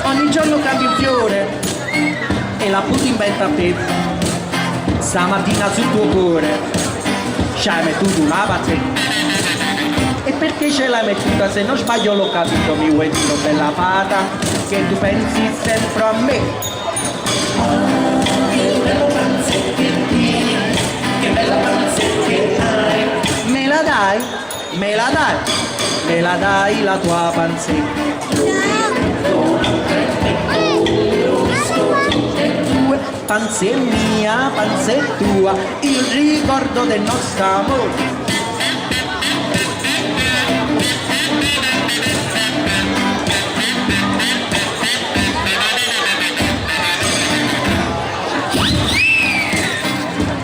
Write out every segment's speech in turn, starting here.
Ogni giorno cambi un fiore e la butti in venta a te. Stamattina sul tuo cuore ci hai mettuto una pazzia. E perché ce l'hai mettuta? Se non sbaglio l'ho capito, mi vuoi dire bella fata, che tu pensi sempre a me. Che bella panzetta che tieni, che bella panzetta che hai. Me la dai? Me la dai? Me la dai la tua panzetta? Panze mia, panze tua, il ricordo del nostro amore.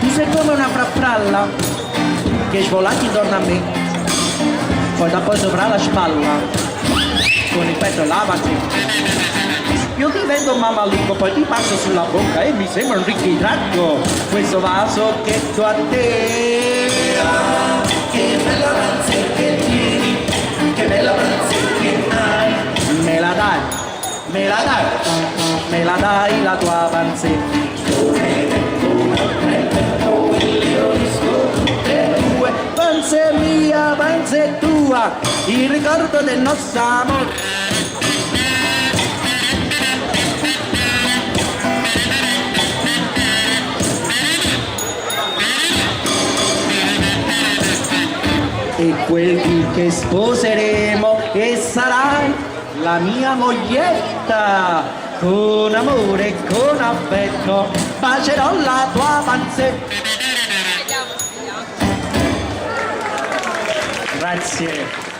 Tu sei come una frafralla che svolati intorno a me, poi dopo sopra la spalla, con il petto e la panzetta. Io ti vedo mammalucco, poi ti passo sulla bocca e mi sembra un ritratto questo vaso che do a te. Che bella panzetta che tieni, che bella panzetta che hai. Me la dai, me la dai, me la dai la tua panzetta. Panze mia, panze tua, il ricordo del nostro amore. E quel dì che sposeremo e sarai la mia moglietta, con amore e con affetto bacerò la tua panzetta. Grazie.